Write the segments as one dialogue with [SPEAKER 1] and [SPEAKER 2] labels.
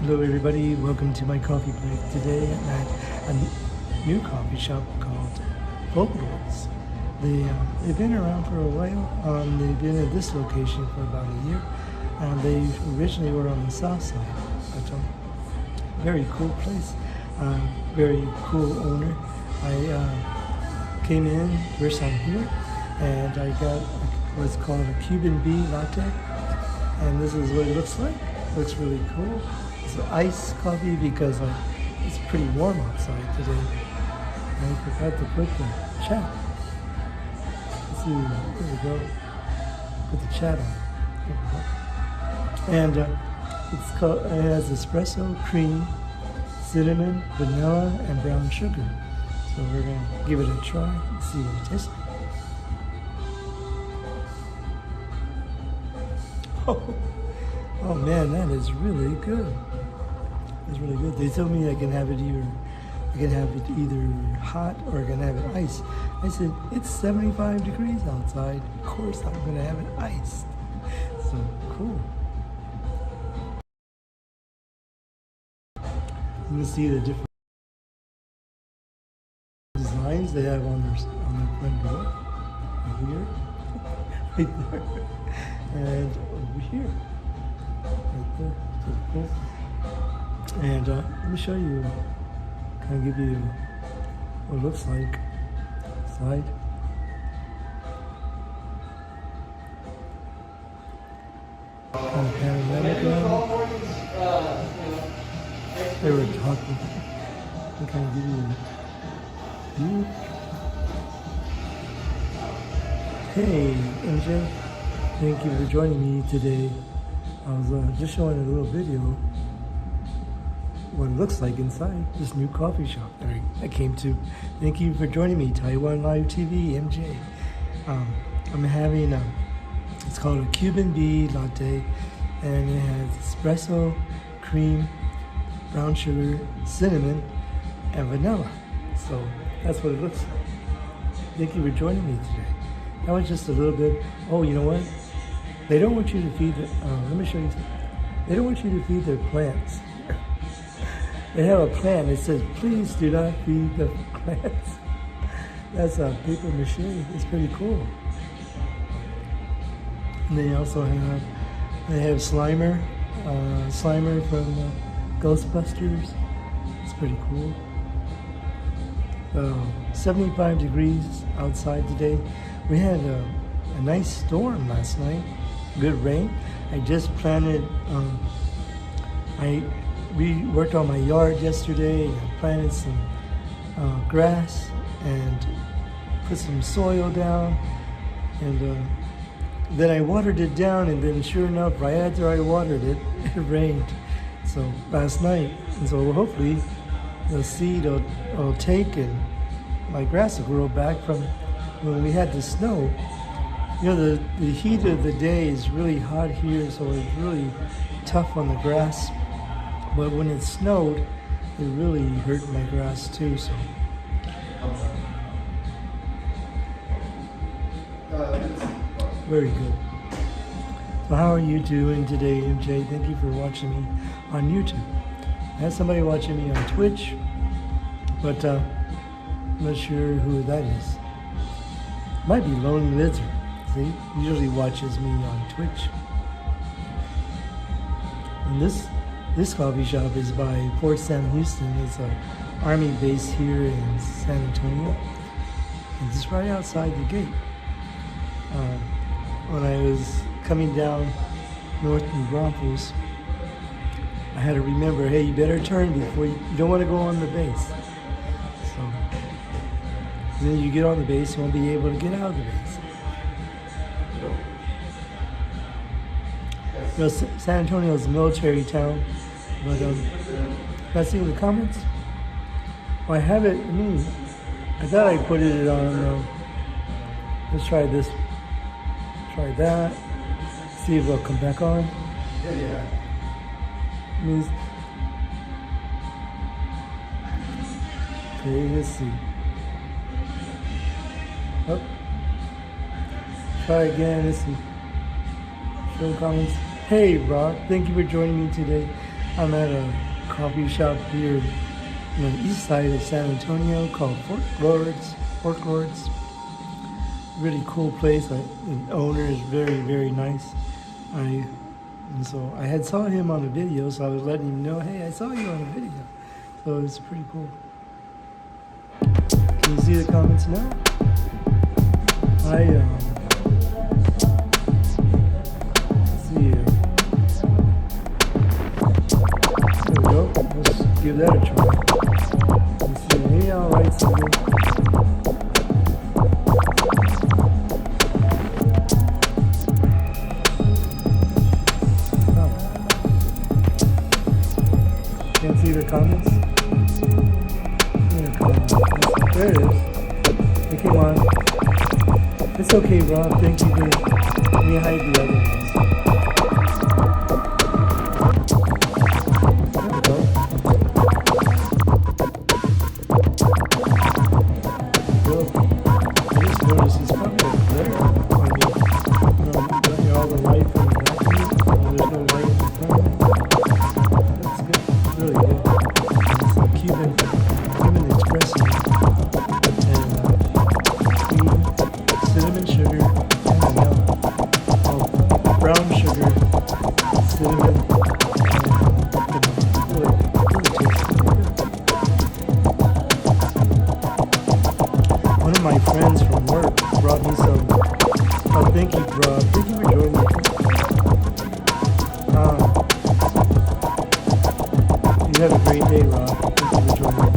[SPEAKER 1] Hello everybody, welcome to my coffee break. Today I'm at a new coffee shop called Folklores. They've been around for a while. They've been at this location for about a year. They originally were on the south side, but very cool place, very cool owner. I came in first time here and I got what's called a Cuban bee latte, and this is what it looks like. Looks really cool. It's iced coffee because it's pretty warm outside today. I forgot to put the chat. Let's see, there we go. Put the chat on. There we go. And it has espresso, cream, cinnamon, vanilla, and brown sugar. So we're gonna give it a try and see what it tastes like. Oh man, that is really good. It's really good. They told me I can have it either hot or I can have it iced. I said, it's 75 degrees outside. Of course I'm gonna have it iced. So cool. You can see the different designs they have on their front door. Over here, right there, and over here. Right there, so cool. And let me show you, kind of give you what it looks like inside. Kind of panoramic now. They were talking. I kind of give you a view. Hey, MJ, thank you for joining me today. I was just showing a little video what it looks like inside this new coffee shop that I came to. Thank you for joining me, Taiwan Live TV, MJ. I'm having it's called a Cuban bee latte, and it has espresso, cream, brown sugar, cinnamon, and vanilla. So that's what it looks like. Thank you for joining me today. That was just a little bit. Oh, you know what? They don't want you to feed the, let me show you something. They don't want you to feed their plants. They have a plant that says, please do not feed the plants. That's a paper mache. It's pretty cool. And they also have, Slimer from Ghostbusters. It's pretty cool. 75 degrees outside today. We had a nice storm last night. Good rain. I just planted, we worked on my yard yesterday and planted some grass and put some soil down, and then I watered it down, and then sure enough, right after I watered it, it rained. So last night, and so hopefully the seed will take and my grass will grow back from when we had the snow. You know, the heat of the day is really hot here, so it's really tough on the grass. But when it snowed, it really hurt my grass too, so. Very good. So how are you doing today, MJ? Thank you for watching me on YouTube. I had somebody watching me on Twitch, but I'm not sure who that is. Might be Lonely Lizard. See, he usually watches me on Twitch. And this coffee shop is by Fort Sam Houston. It's an army base here in San Antonio. It's just right outside the gate. When I was coming down north in Braunfels, I had to remember, hey, you better turn before you don't want to go on the base. So then you get on the base, you won't be able to get out of the base. You know, San Antonio is a military town, but can I see the comments? Oh, I have it. I thought I put it on. Let's try this. Try that. See if it'll come back on. Yeah. Okay, let's see. Oh. Try again. Let's see. Show comments. Hey, Rob. Thank you for joining me today. I'm at a coffee shop here on the east side of San Antonio called Folklores. Folklores. Really cool place. The owner is very nice. And so I had saw him on a video, so I was letting him know, hey, I saw you on a video. So it's pretty cool. Can you see the comments now? Let's see. There we go. Let's give that a try. Let's see. Maybe I'll write something. Can't see the comments? There it is. It came on. It's okay, Rob. Thank you for let me hide the other ones. There we go. Well, I just noticed it's probably a glare on you. All the light from the back of you. There's no light in front of it. That's good. Really good. It's a Cuban espresso. Cinnamon sugar, brown sugar, cinnamon, really tastes good. One of my friends from work brought me some. Oh, thank you, Rob. Thank you for joining me. You have a great day, Rob. Thank you for joining me.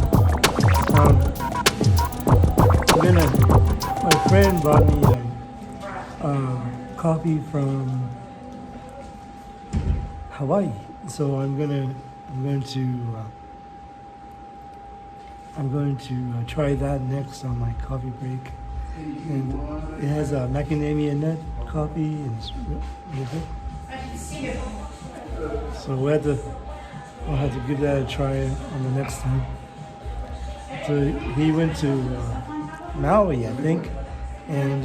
[SPEAKER 1] My friend bought me coffee from Hawaii, so I'm going to try that next on my coffee break. And it has a macadamia nut coffee, and it's really good. So I'll have to give that a try on the next time. So he went to Maui, I think, and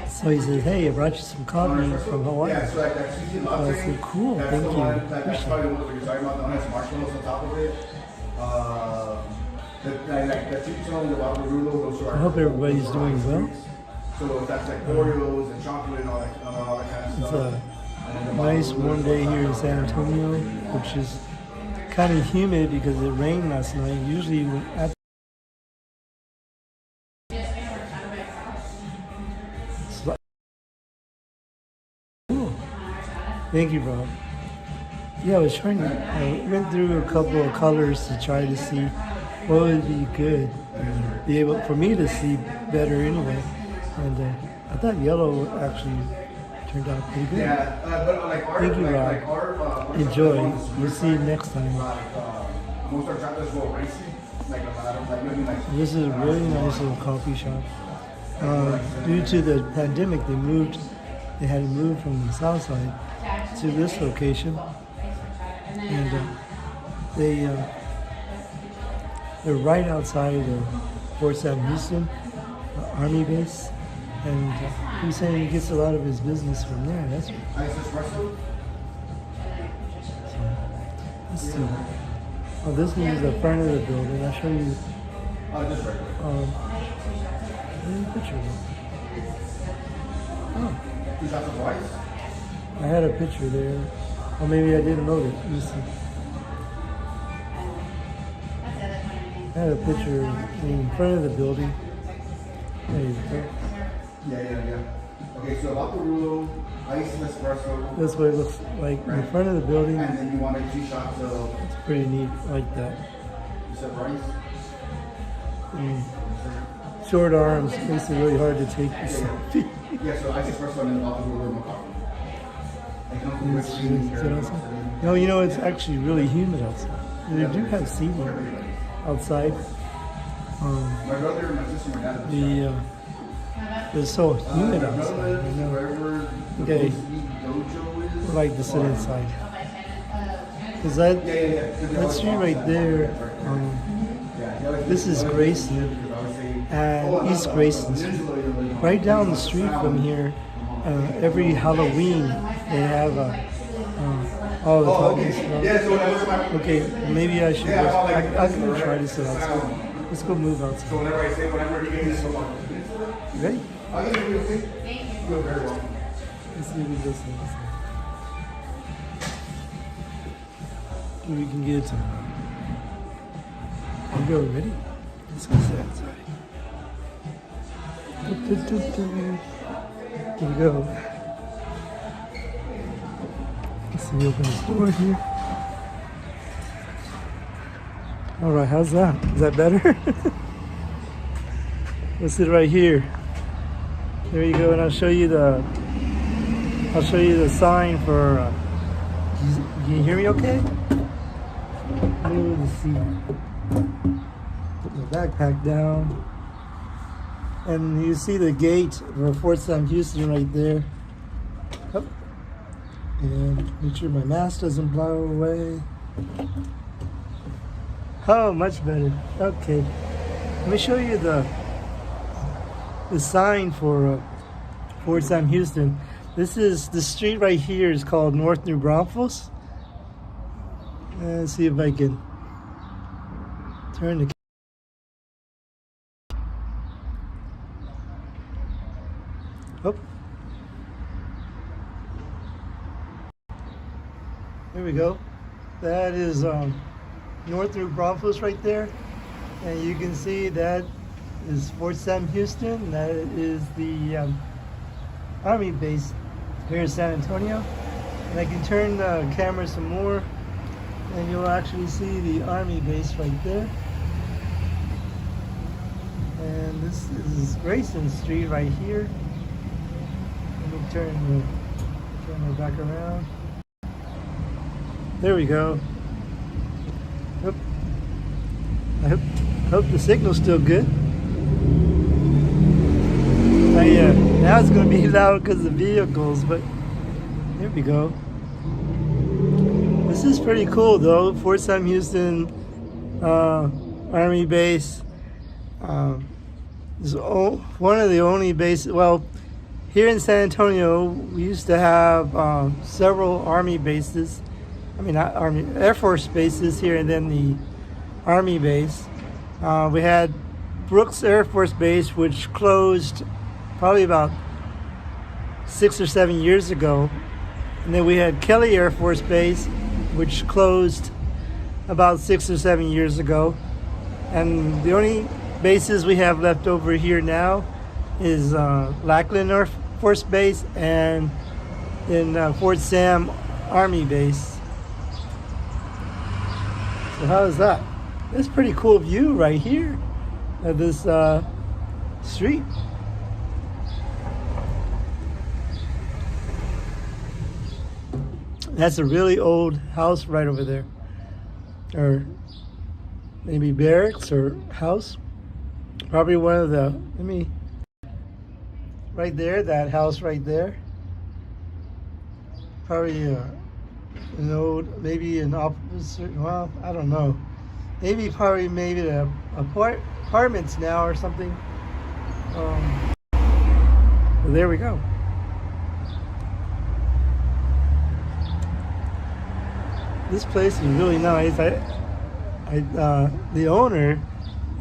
[SPEAKER 1] so he said, hey, I brought you some coffee from Hawaii. I said, cool, thank you. I hope everybody's doing well. It's a nice warm day here in San Antonio, which is kind of humid because it rained last night. Usually at Thank you, Rob. Yeah, I went through a couple of colors to try to see what would be good and be able for me to see better anyway. And I thought yellow actually turned out pretty good. Thank you, Rob. Enjoy. We'll see you next time. This is a really nice little coffee shop. Due to the pandemic, they had to move from the south side to this location, and they're right outside of Fort Sam Houston Army base, and he's saying he gets a lot of his business from there. That's right. So, let's see. Oh, this is the front of the building. I'll show you. There's a picture of it. Oh. I had a picture there. Or maybe I didn't load it. Let me see. I had a picture in front of the building. There you go.
[SPEAKER 2] Yeah. Okay, so Vaporulo, ice and espresso.
[SPEAKER 1] That's what it looks like in front of the building.
[SPEAKER 2] And then you wanted 2 shots of...
[SPEAKER 1] It's pretty neat. I like that.
[SPEAKER 2] You said rice?
[SPEAKER 1] Short arms makes it really hard to take this.
[SPEAKER 2] Yeah, so ice espresso and then Vaporulo no coffee.
[SPEAKER 1] No, you know, it's actually really humid outside. They do have seating outside.
[SPEAKER 2] My brother, my sister, my dad.
[SPEAKER 1] It's so humid outside. I know. Okay, I like to sit inside. Because that street right there, this is Grayson, and East Grayson Street. Right down the street from here, every Halloween they have Oh, the
[SPEAKER 2] Oh,
[SPEAKER 1] talking
[SPEAKER 2] okay.
[SPEAKER 1] stuff.
[SPEAKER 2] Yeah, so whenever somebody...
[SPEAKER 1] Okay, maybe I should.
[SPEAKER 2] Yeah,
[SPEAKER 1] Go,
[SPEAKER 2] about like...
[SPEAKER 1] I can try this out. Let's go move outside.
[SPEAKER 2] So whenever I say, whenever he gets so much...
[SPEAKER 1] You ready?
[SPEAKER 2] I'll give you a thing. You're very well.
[SPEAKER 1] Let's see if we get some. If we can get it to. Here we go, ready? Let's go sit outside. Here we go. Let's see, open this door here. Alright, how's that? Is that better? Let's sit right here. There you go, and I'll show you the sign for can you hear me okay? Let's see. Put my backpack down. And you see the gate for Fort Sam Houston right there. Up. And make sure my mask doesn't blow away. Oh, much better. Okay. Let me show you the sign for Fort Sam Houston. This is the street right here is called North New Braunfels. Let's see if I can turn the. Oh. There we go. That is North New Braunfels right there, and you can see that is Fort Sam Houston. That is the Army base here in San Antonio. And I can turn the camera some more, and you'll actually see the Army base right there. And this is Grayson Street right here. Let me turn the camera back around. There we go. Oop. I hope the signal's still good. Now it's going to be loud because of the vehicles, but there we go. This is pretty cool though. Fort Sam Houston Army base. It's one of the only bases. Well, here in San Antonio, we used to have several Army bases. I mean, not Army, Air Force bases here, and then the Army base. We had Brooks Air Force Base, which closed probably about 6 or 7 years ago. And then we had Kelly Air Force Base, which closed about 6 or 7 years ago. And the only bases we have left over here now is Lackland Air Force Base and in Fort Sam Army Base. So how is that? That's a pretty cool view right here of this street. That's a really old house right over there. Or maybe barracks or house. Probably one of the, right there, that house right there. Probably an old, maybe an officer, well, I don't know. Maybe the apartments now or something. Well, there we go. This place is really nice. The owner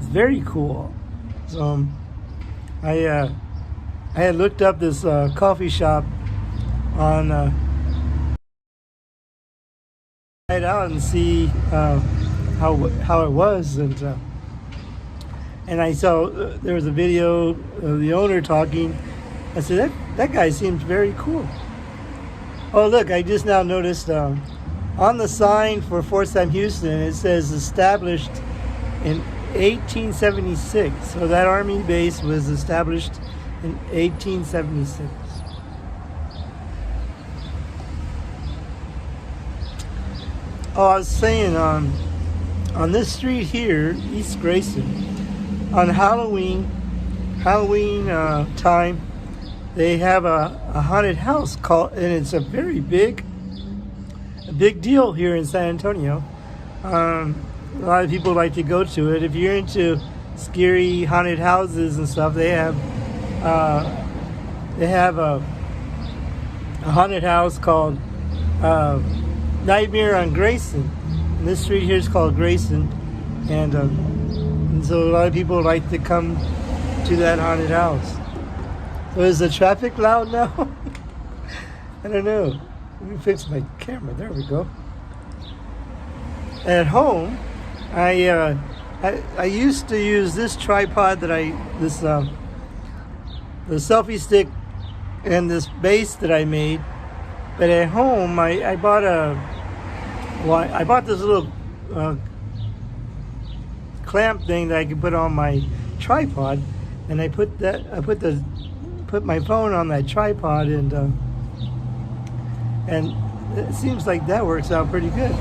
[SPEAKER 1] is very cool. So I had looked up this coffee shop on right out and see how it was, and I saw there was a video of the owner talking. I said that guy seems very cool. Oh look, I just now noticed on the sign for Fort Sam Houston it says established in 1876. So that Army base was established in 1876. Oh, I was saying on this street here, East Grayson, on Halloween time, they have a haunted house called, and it's a very big deal here in San Antonio. A lot of people like to go to it. If you're into scary haunted houses and stuff, they have a haunted house called Nightmare on Grayson. And this street here is called Grayson, and so a lot of people like to come to that haunted house. So is the traffic loud now? I don't know. Let me fix my camera. There we go. At home, I used to use this tripod that the selfie stick and this base that I made. But at home, I bought I bought this little clamp thing that I could put on my tripod, and I put my phone on that tripod, and it seems like that works out pretty good.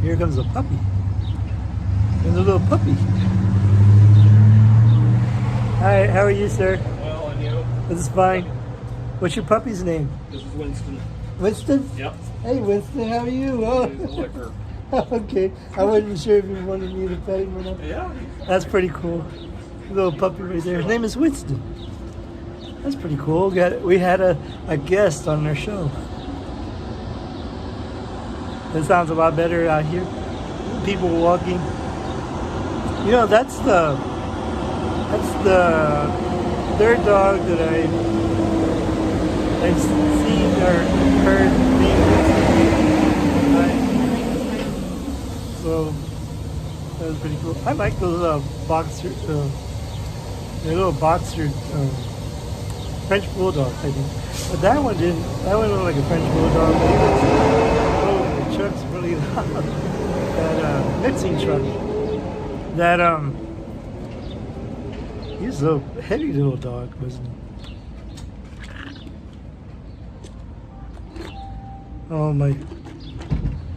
[SPEAKER 1] Here comes a puppy. There's a little puppy. Hi, how are you, sir?
[SPEAKER 3] Well, and you?
[SPEAKER 1] This is fine. What's your puppy's name?
[SPEAKER 3] This is Winston.
[SPEAKER 1] Winston?
[SPEAKER 3] Yep.
[SPEAKER 1] Hey, Winston, how are you? Oh.
[SPEAKER 3] He's a licker.
[SPEAKER 1] Okay, I wasn't sure if you wanted me to pet him or not.
[SPEAKER 3] Yeah.
[SPEAKER 1] That's pretty cool. Little puppy right there. His name is Winston. That's pretty cool. We had a guest on our show. It sounds a lot better out here. People walking. You know, that's the third dog that I've seen or heard being. So that was pretty cool. I like those boxer French bulldog, I think. But that one didn't. That one looked like a French bulldog. Oh, the truck's really loud. That mixing truck. That he was a heavy little dog, wasn't he? Oh my.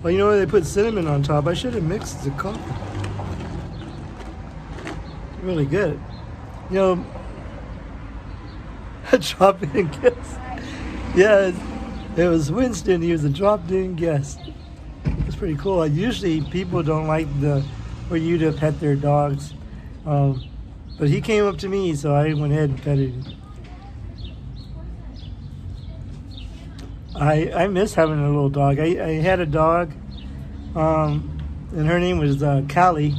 [SPEAKER 1] Well, you know, they put cinnamon on top. I should have mixed the coffee. Really good. You know, a drop-in guest. Yeah, it was Winston. He was a dropped-in guest. It was pretty cool. Usually people don't like for you to pet their dogs. But he came up to me, so I went ahead and petted him. I miss having a little dog. I had a dog, and her name was Callie.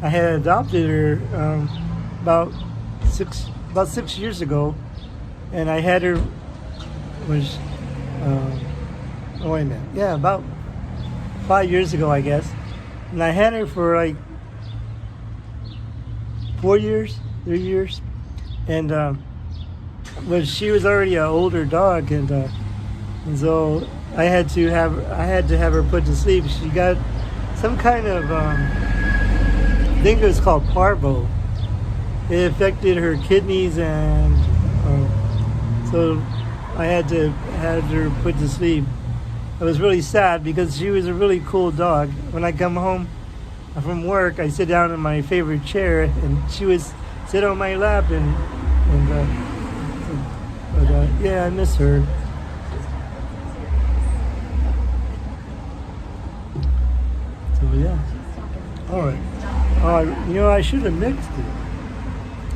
[SPEAKER 1] I had adopted her about 6 years ago, and I had her wait a minute. Yeah, about 5 years ago, I guess. And I had her for like 3 years, and but she was already an older dog, and so I had to have her put to sleep. She got some kind of I think it was called parvo. It affected her kidneys, and so I had to have her put to sleep. I was really sad because she was a really cool dog. When I come home from work, I sit down in my favorite chair, and she would sit on my lap, but yeah, I miss her. So yeah, all right. You know, I should have mixed it.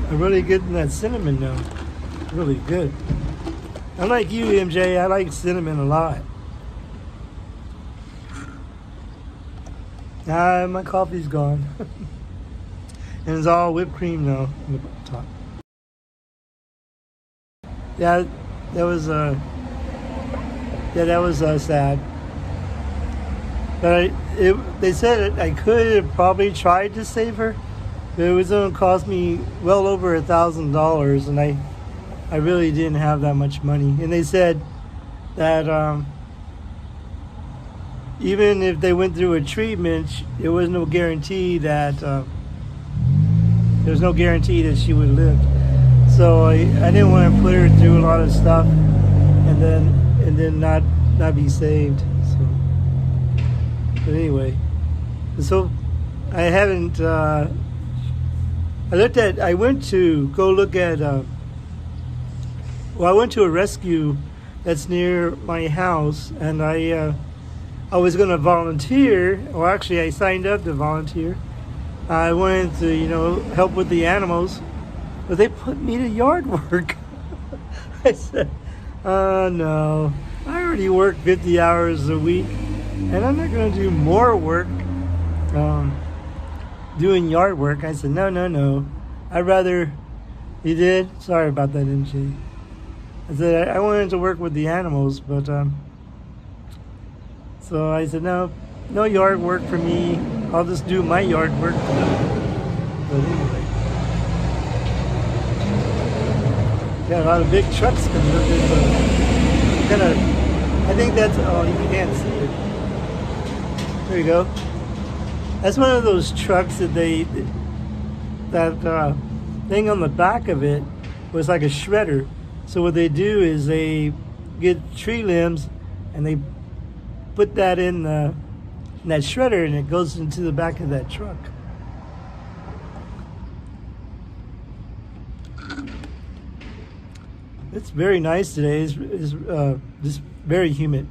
[SPEAKER 1] I'm really getting that cinnamon now. Really good. Unlike you, MJ, I like cinnamon a lot. My coffee's gone. And it's all whipped cream now on the top. Yeah, that was sad. But they said I could have probably tried to save her, but it was going to cost me well over $1,000, and I really didn't have that much money. And they said that even if they went through a treatment, there was no guarantee that she would live. So I didn't want to put her through a lot of stuff and then not be saved. So, but anyway, so I haven't. I went to go look at. I went to a rescue that's near my house, and I was going to volunteer, or actually I signed up to volunteer. I wanted to, help with the animals, but they put me to yard work. I said, No. I already work 50 hours a week, and I'm not going to do more work doing yard work. I said, no. I'd rather... You did? Sorry about that, MJ. I said, I wanted to work with the animals, but... So I said, no yard work for me. I'll just do my yard work. But anyway. Got a lot of big trucks coming up. I think that's, oh, you can't see it. There you go. That's one of those trucks that that thing on the back of it was like a shredder. So what they do is they get tree limbs and they put that in that shredder, and it goes into the back of that truck. It's very nice today. It's just very humid.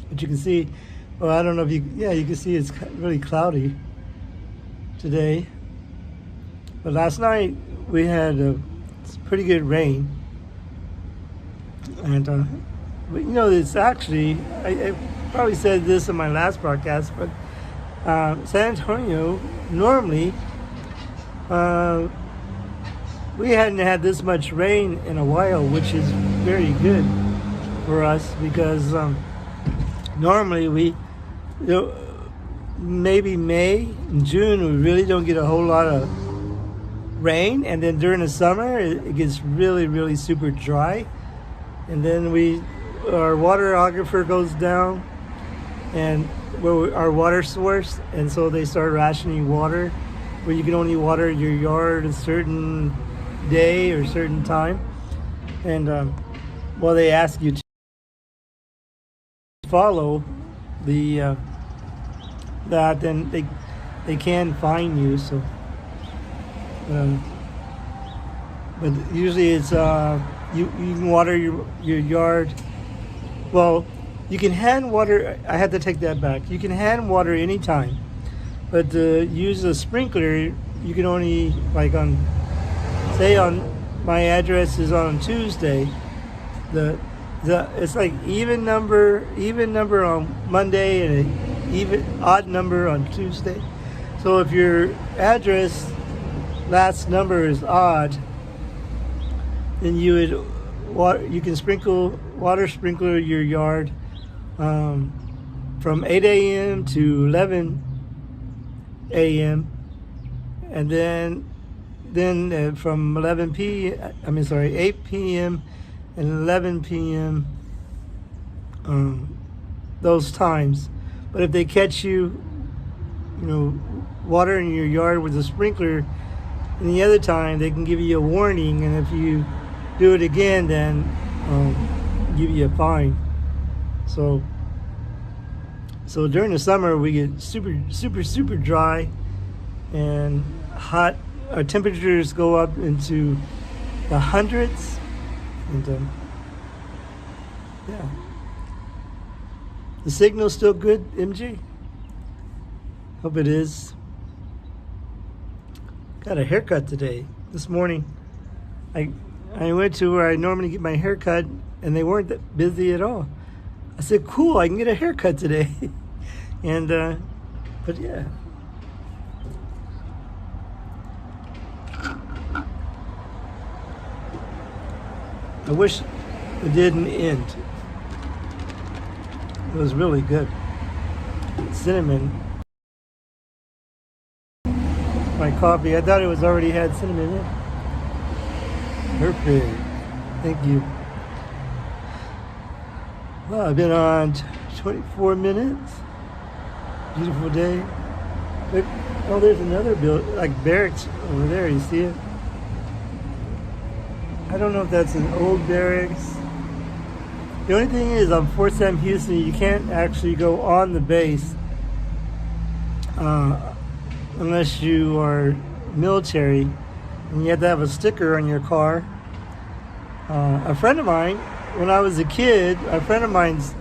[SPEAKER 1] But you can see, well, I don't know if you can see it's really cloudy today. But last night we had pretty good rain. And, but you know, it's actually, I probably said this in my last broadcast, but San Antonio, normally, we hadn't had this much rain in a while, which is very good for us because normally maybe May and June, we really don't get a whole lot of rain. And then during the summer, it gets really, really super dry. And then our waterographer goes down and our water source. And so they start rationing water where you can only water your yard a certain day or certain time, and they ask you to follow the that, then they can fine you. So, but usually it's you can water your yard. Well, you can hand water. I had to take that back. You can hand water anytime, but to use a sprinkler, you can only say on my address is on Tuesday. It's like even number on Monday and an even odd number on Tuesday. So if your address last number is odd, then you can water sprinkler your yard from 8 a.m. to 11 a.m. and then from 8 p.m. and 11 p.m. Those times. But if they catch you, watering your yard with a sprinkler any other time, they can give you a warning, and if you do it again, then give you a fine. So during the summer, we get super, super, super dry and hot. Our temperatures go up into the hundreds, and yeah. The signal's still good, MG? Hope it is. Got a haircut today. This morning, I went to where I normally get my haircut, and they weren't that busy at all. I said, cool, I can get a haircut today. And, but yeah. I wish it didn't end. It was really good. Cinnamon. My coffee, I thought it was already had cinnamon in it. Perfect. Thank you. Well, I've been on 24 minutes. Beautiful day. Oh, there's another building, like barracks over there. You see it? I don't know if that's an old barracks. The only thing is, on Fort Sam Houston, you can't actually go on the base unless you are military, and you have to have a sticker on your car. A friend of mine, when I was a kid, a friend of mine's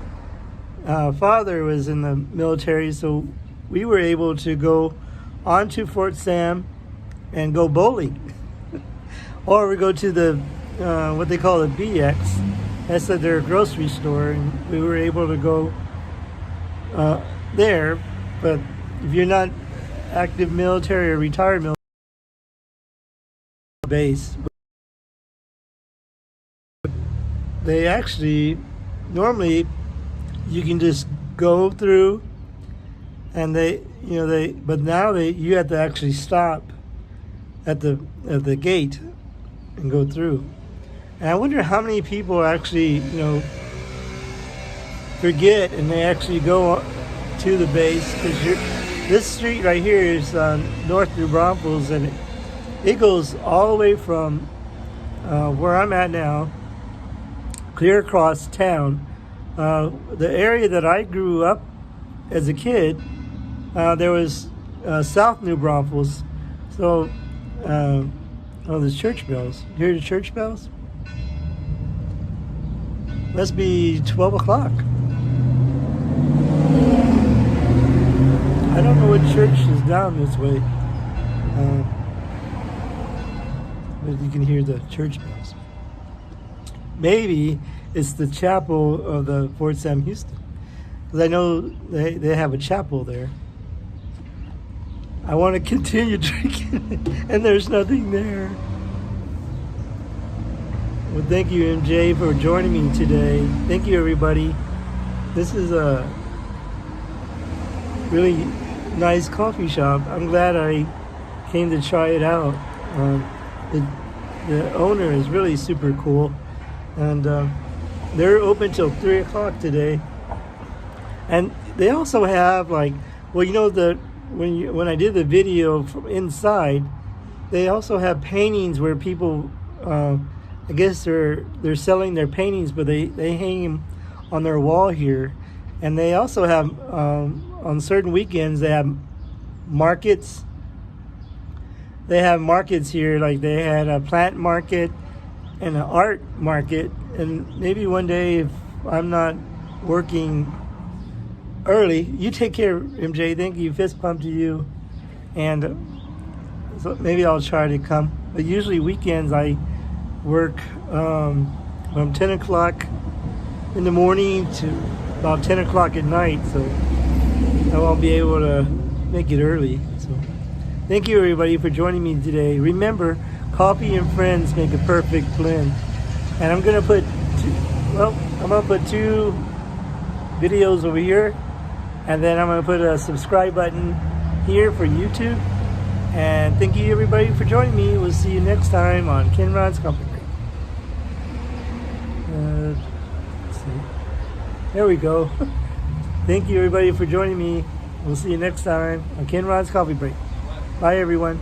[SPEAKER 1] father was in the military, so we were able to go onto Fort Sam and go bowling. Or we go to the what they call the BX, That's at their grocery store, and we were able to go there. But if you're not active military or retired military base, they actually normally you can just go through, and but now you have to actually stop at the gate and go through. And I wonder how many people actually forget and they actually go to the base, because this street right here is North New Braunfels, and it goes all the way from where I'm at now, clear across town. The area that I grew up as a kid, there was South New Braunfels. So, there's church bells. You hear the church bells? Must be 12 o'clock. I don't know what church is down this way. But you can hear the church bells. Maybe it's the chapel of the Fort Sam Houston, because I know they have a chapel there. I want to continue drinking, and there's nothing there. Well, thank you, MJ, for joining me today. Thank you, everybody. This is a really nice coffee shop. I'm glad I came to try it out. The owner is really super cool, and they're open till 3 o'clock today. And they also have when I did the video from inside, they also have paintings where people, I guess they're selling their paintings, but they hang them on their wall here. And they also have, on certain weekends, they have markets. They have markets here, like they had a plant market and an art market. And maybe one day, if I'm not working early, you take care, MJ. Thank you. Fist pump to you. And so maybe I'll try to come. But usually weekends I work from 10 o'clock in the morning to about 10 o'clock at night. So I won't be able to make it early. So thank you, everybody, for joining me today. Remember, coffee and friends make a perfect blend. And I'm gonna put two videos over here, and then I'm gonna put a subscribe button here for YouTube. And thank you, everybody, for joining me. We'll see you next time on Ken Ron's Coffee Break. Let's see. There we go. Thank you, everybody, for joining me. We'll see you next time on Ken Ron's Coffee Break. Bye, everyone.